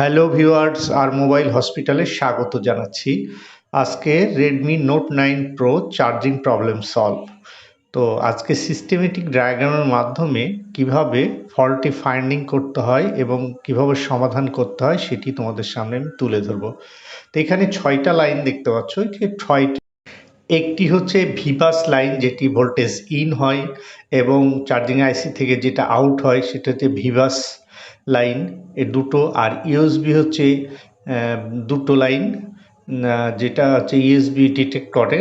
Hello viewers, আর mobile হসপিটালে স্বাগত জানাচ্ছি। আজকে Redmi note 9 pro charging problem solve. তো আজকে সিস্টেমেটিক ডায়াগ্রামের মাধ্যমে কিভাবে ফল্টটি ফাইন্ডিং করতে হয় এবং কিভাবে সমাধান করতে হয় সেটি তোমাদের সামনে আমি তুলে ধরবো। তো এখানে 6টা লাইন দেখতে পাচ্ছ। একটি হচ্ছে ভিপাস লাইন, যেটি ভোল্টেজ ইন হয়, এবং চার্জিং আইসি থেকে যেটা আউট হয় সেটা হচ্ছে ভিভাস লাইন, এ দুটো। আর ইউএসবি হচ্ছে দুটো লাইন, যেটা হচ্ছে ইউএসবি ডিটেক্ট করে।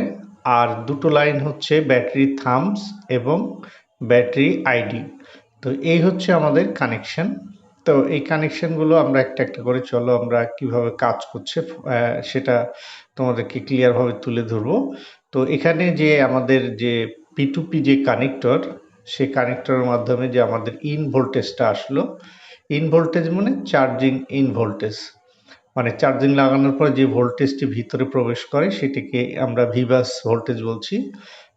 আর দুটো লাইন হচ্ছে ব্যাটারি থাম্বস এবং ব্যাটারি আইডি। তো এই হচ্ছে আমাদের কানেকশন। তো এই কানেকশনগুলো আমরা একটা একটা করে, চলো আমরা কিভাবে কাজ করছে সেটা তোমাদেরকে ক্লিয়ারভাবে তুলে ধরবো। তো এখানে যে আমাদের যে P2P যে কানেক্টর, সেই কানেক্টরের মাধ্যমে যে আমাদের ইন ভোল্টেজটা আসলো, ইন ভোল্টেজ মানে চার্জিং ইন ভোল্টেজ, মানে চার্জিং লাগানোর পর যে ভোল্টেজটি ভিতরে প্রবেশ করে সেটিকে আমরা ভিভাস ভোল্টেজ বলছি।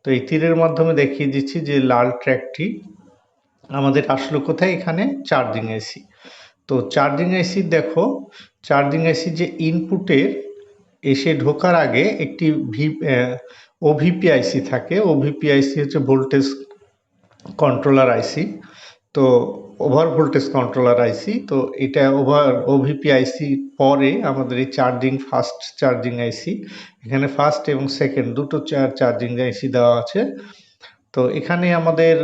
তো এই তীরের মাধ্যমে দেখিয়ে দিচ্ছি যে লাল ট্র্যাকটি আমাদের আসলো কোথায়, এখানে চার্জিং আইসি। তো চার্জিং আইসি দেখো, চার্জিং আইসি যে ইনপুটের এসে ঢোকার আগে একটি ওভিপি আইসি থাকে। ওভিপি আইসি হচ্ছে ভোল্টেজ কন্ট্রোলার আইসি। তো ওভার ভোল্টেজ কন্ট্রোলার আইসি। তো এটা ওভিপি আইসি পরে আমাদের এই ফার্স্ট চার্জিং আইসি, এখানে ফার্স্ট এবং সেকেন্ড দুটো চার্জিং আইসি দেওয়া আছে। তো এখানে আমাদের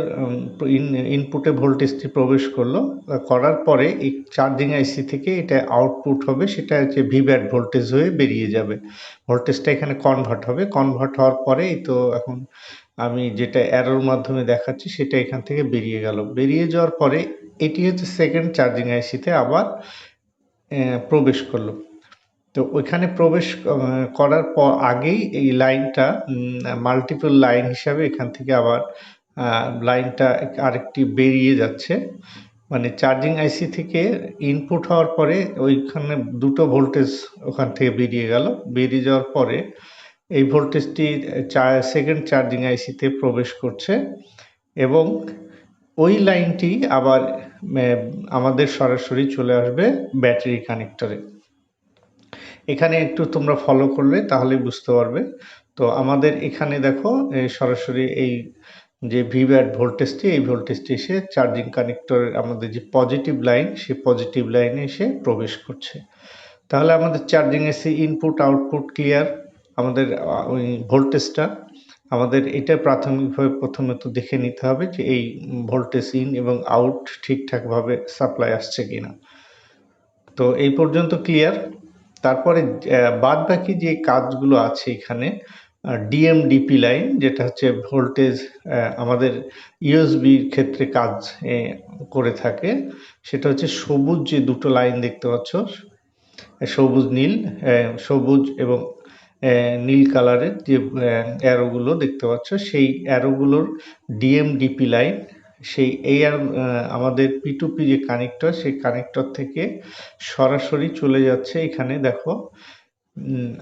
ইনপুটে ভোল্টেজটি প্রবেশ করলো, করার পরে এই চার্জিং আইসি থেকে এটা আউটপুট হবে, সেটা হচ্ছে ভিভ্যাট ভোল্টেজ হয়ে বেরিয়ে যাবে। ভোল্টেজটা এখানে কনভার্ট হবে, কনভার্ট হওয়ার পরে এই তো এখন আমি যেটা অ্যারোর মাধ্যমে দেখাচ্ছি সেটা এখান থেকে বেরিয়ে গেল। বেরিয়ে যাওয়ার পরে এটি হচ্ছে সেকেন্ড চার্জিং আইসিতে আবার প্রবেশ করলো। তো ওইখানে প্রবেশ করার পর আগেই এই লাইনটা মাল্টিপল লাইন হিসাবে এখান থেকে আবার লাইনটা আরেকটি বেরিয়ে যাচ্ছে। মানে চার্জিং আইসি থেকে ইনপুট হওয়ার পরে ওইখানে দুটো ভোল্টেজ ওখান থেকে বেরিয়ে গেল। বেরিয়ে যাওয়ার পরে এই ভোল্টেজটি সেকেন্ড চার্জিং আইসিতে প্রবেশ করছে, এবং ওই লাইনটি আবার আমাদের সরাসরি চলে আসবে ব্যাটারি কানেক্টরে। এখানে একটু তোমরা ফলো করলে তাহলেই বুঝতে পারবে। তো আমাদের এখানে দেখো সরাসরি এই যে ভিভ্যাট ভোল্টেজটি, এই ভোল্টেজটি এসে চার্জিং কানেক্টরের আমাদের যে পজিটিভ লাইন, সেই পজিটিভ লাইনে এসে প্রবেশ করছে। তাহলে আমাদের চার্জিং এসে ইনপুট আউটপুট ক্লিয়ার। আমাদের ওই ভোল্টেজটা আমাদের এটা প্রাথমিকভাবে প্রথমে তো দেখে নিতে হবে যে এই ভোল্টেজ ইন এবং আউট ঠিকঠাকভাবে সাপ্লাই আসছে কিনা। তো এই পর্যন্ত ক্লিয়ার। তারপরে বাদ বাকি যে কাজগুলো আছে এখানে, ডিএমডিপি লাইন, যেটা হচ্ছে ভোল্টেজ আমাদের ইউএসবির ক্ষেত্রে কাজ করে থাকে, সেটা হচ্ছে সবুজ যে দুটো লাইন দেখতে পাচ্ছ, সবুজ নীল, সবুজ এবং নীল কালারের যে অ্যারোগুলো দেখতে পাচ্ছ, সেই অ্যারোগুলোর ডিএমডিপি লাইন, সেই এই আমাদের P2P যে কানেক্টর, সেই কানেক্টর থেকে সরাসরি চলে যাচ্ছে। এখানে দেখো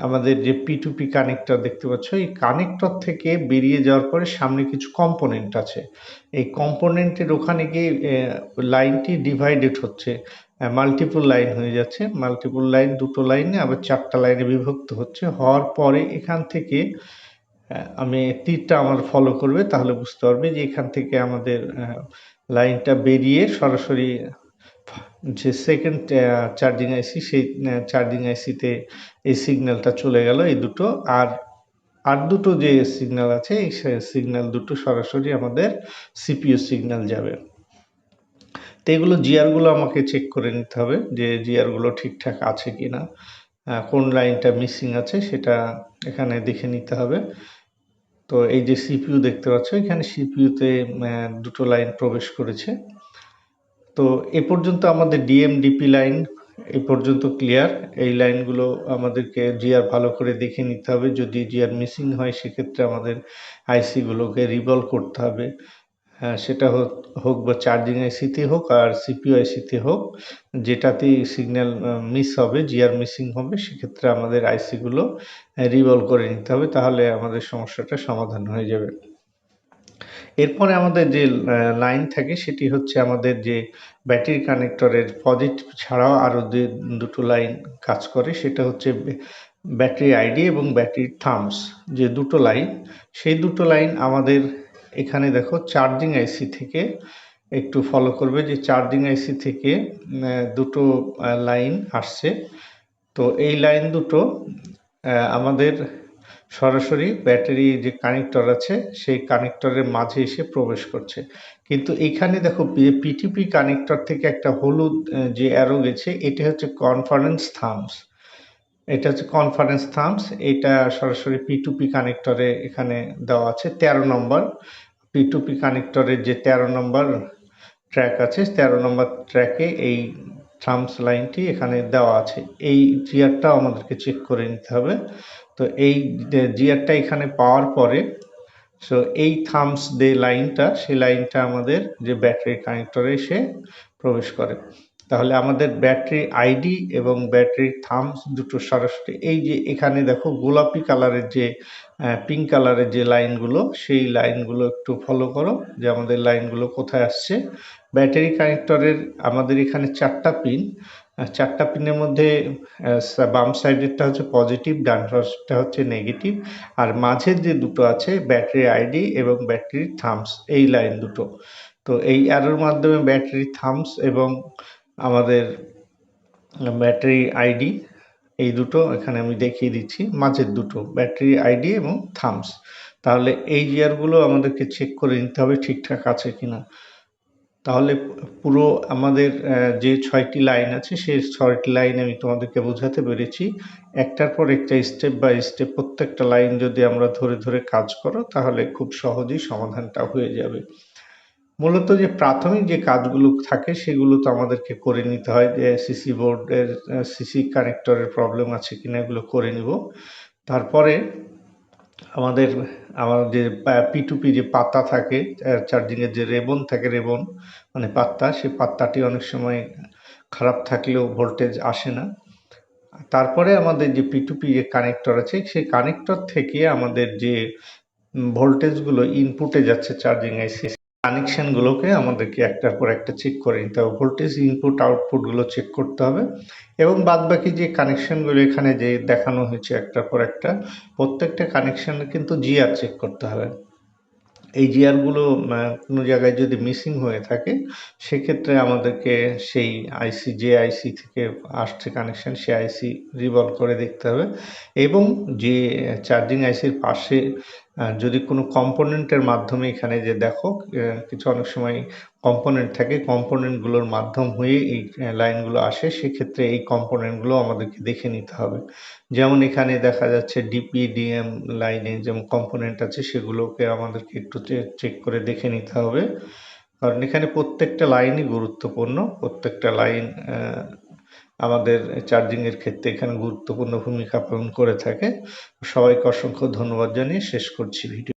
আমাদের যে P2P কানেক্টর দেখতে পাচ্ছ, এই কানেক্টর থেকে বেরিয়ে যাওয়ার পরে সামনে কিছু কম্পোনেন্ট আছে। এই কম্পোনেন্টের ওখানে গিয়ে লাইনটি ডিভাইডেড হচ্ছে, মাল্টিপল লাইন হয়ে যাচ্ছে। মাল্টিপল লাইন দুটো লাইনে আবার 4টা লাইনে বিভক্ত হচ্ছে। হওয়ার পরে এখান থেকে আমি তীরটা আমার ফলো করবে, তাহলে বুঝতে পারবে যে এখান থেকে আমাদের লাইনটা বেরিয়ে সরাসরি যে সেকেন্ড চার্জিং আইসি, সেই চার্জিং আইসিতে এই সিগন্যালটা চলে গেল, এই দুটো। আর দুটো যে সিগন্যাল আছে, এই সিগন্যাল দুটো সরাসরি আমাদের সিপিইউ সিগন্যাল যাবে। তো এগুলো জিআরগুলো আমাকে চেক করে নিতে হবে যে জিআরগুলো ঠিকঠাক আছে কিনা, কোন লাইনটা মিসিং আছে সেটা এখানে দেখে নিতে হবে। তো এই যে সিপিইউ দেখতে পাচ্ছ, এখানে সিপিইউতে দুটো লাইন প্রবেশ করেছে। তো এ পর্যন্ত আমাদের ডিএমডিপি লাইন এ পর্যন্ত ক্লিয়ার। এই লাইনগুলো আমাদেরকে জিআর ভালো করে দেখে নিতে হবে। যদি জিআর মিসিং হয় সেক্ষেত্রে আমাদের আইসিগুলোকে রিভলভ করতে হবে। সেটা হোক বা চার্জিং আইসিতে হোক আর সিপিইউ আইসিতে হোক, যেটাতেই সিগন্যাল মিস হবে, জিআর মিসিং হবে, সেক্ষেত্রে আমাদের আইসিগুলো রিভলভ করে নিতে হবে, তাহলে আমাদের সমস্যাটা সমাধান হয়ে যাবে। এরপরে আমাদের যে লাইন থাকে সেটি হচ্ছে আমাদের যে ব্যাটারি কানেক্টরের পজিটিভ ছাড়াও আরও যে দুটো লাইন কাজ করে, সেটা হচ্ছে ব্যাটারি আইডি এবং ব্যাটারি থাম্বস, যে দুটো লাইন, সেই দুটো লাইন আমাদের এখানে দেখো চার্জিং আইসি থেকে একটু ফলো করবে, যে চার্জিং আইসি থেকে দুটো লাইন আসছে। তো এই লাইন দুটো আমাদের সরাসরি ব্যাটারি যে কানেক্টর আছে সেই কানেক্টরের মাঝে এসে প্রবেশ করছে। কিন্তু এখানে দেখো পিটিপি কানেক্টর থেকে একটা হলুদ যে অ্যারো গেছে, এটা হচ্ছে কনফারেন্স থাম্বস। এটা হচ্ছে কনফারেন্স থাম্বস, এটা সরাসরি পি2পি কানেক্টরে এখানে দেওয়া আছে 13 নম্বর। পি2পি কানেক্টরের যে 13 নম্বর ট্র্যাক আছে, 13 নম্বর ট্র্যাকে এই থাম্বস লাইনটি এখানে দেওয়া আছে। এই জিআরটাও আমাদেরকে চেক করে নিতে হবে। তো এই জিআরটা এখানে পাওয়ার পরে সো এই থাম্বস যে লাইনটা, সেই লাইনটা আমাদের যে ব্যাটারি কানেক্টরে এসে প্রবেশ করে। তাহলে আমাদের ব্যাটারি আইডি এবং ব্যাটারি থাম্বস দুটো সরাসরি, এই যে এখানে দেখো গোলাপি কালারের যে পিঙ্ক কালারের যে লাইনগুলো, সেই লাইনগুলো একটু ফলো করো যে আমাদের লাইনগুলো কোথায় আসছে। ব্যাটারি কানেক্টরের আমাদের এখানে 4টা পিন, 4টা পিনের মধ্যে বাম সাইডেরটা হচ্ছে পজিটিভ, ডান পাশটা হচ্ছে নেগেটিভ, আর মাঝের যে দুটো আছে ব্যাটারি আইডি এবং ব্যাটারি থাম্বস, এই লাইন দুটো। তো এই অ্যারোর মাধ্যমে ব্যাটারি থাম্বস এবং আমাদের ব্যাটারি আইডি, এই দুটো এখানে আমি দেখিয়ে দিচ্ছি, মাঝের দুটো ব্যাটারি আইডি এবং থাম্বস। তাহলে এই গিয়ারগুলো আমাদেরকে চেক করে নিতে হবে ঠিকঠাক আছে কিনা। তাহলে পুরো আমাদের যে 6টি লাইন আছে সেই 6টি লাইন আমি তোমাদেরকে বোঝাতে পেরেছি। একটার পর একটা স্টেপ বাই স্টেপ প্রত্যেকটা লাইন যদি আমরা ধরে ধরে কাজ করো, তাহলে খুব সহজেই সমাধানটা হয়ে যাবে। মূলত যে প্রাথমিক যে কাজগুলো থাকে সেগুলো তো আমাদেরকে করে নিতে হয়, যে সিসি বোর্ডের সিসি কানেক্টরের প্রবলেম আছে কিনা এগুলো করে নিব। তারপরে আমাদের যে পি2পি যে পাতা থাকে, চার্জিংয়ের যে রেবন থাকে, রেবন মানে পাত্তা, সেই পাত্তাটি অনেক সময় খারাপ থাকলেও ভোল্টেজ আসে না। তারপরে আমাদের যে পি2পি যে কানেক্টর আছে, সেই কানেক্টর থেকে আমাদের যে ভোল্টেজগুলো ইনপুটে যাচ্ছে চার্জিং আইসি, কানেকশনগুলোকে আমাদেরকে একটার পর একটা চেক করে নিতে হবে। ভোল্টেজ ইনপুট আউটপুটগুলো চেক করতে হবে এবং বাদবাকি যে কানেকশনগুলো এখানে যে দেখানো হয়েছে একটার পর একটা, প্রত্যেকটা কানেকশনে কিন্তু জিআর চেক করতে হবে। এই জিআরগুলো কোনো জায়গায় যদি মিসিং হয়ে থাকে, সেক্ষেত্রে আমাদেরকে সেই আইসি, যে আইসি থেকে আসছে কানেকশন, সে আইসি রিভলভ করে দেখতে হবে। এবং যে চার্জিং আইসির পাশে যদি কোনো কম্পোনেন্টের মাধ্যমে, এখানে যে দেখো কিছু অনেক সময় কম্পোনেন্ট থাকে, কম্পোনেন্টগুলোর মাধ্যম হয়ে এই লাইনগুলো আসে, সেক্ষেত্রে এই কম্পোনেন্টগুলো আমাদেরকে দেখে নিতে হবে। যেমন এখানে দেখা যাচ্ছে ডিপিডিএম লাইনে যেমন কম্পোনেন্ট আছে, সেগুলোকে আমাদেরকে একটু চেক করে দেখে নিতে হবে, কারণ এখানে প্রত্যেকটা লাইনই গুরুত্বপূর্ণ। প্রত্যেকটা লাইন আমাদের চার্জিংয়ের ক্ষেত্রে এখানে গুরুত্বপূর্ণ ভূমিকা পালন করে থাকে। সবাইকে অসংখ্য ধন্যবাদ জানিয়ে শেষ করছি ভিডিও।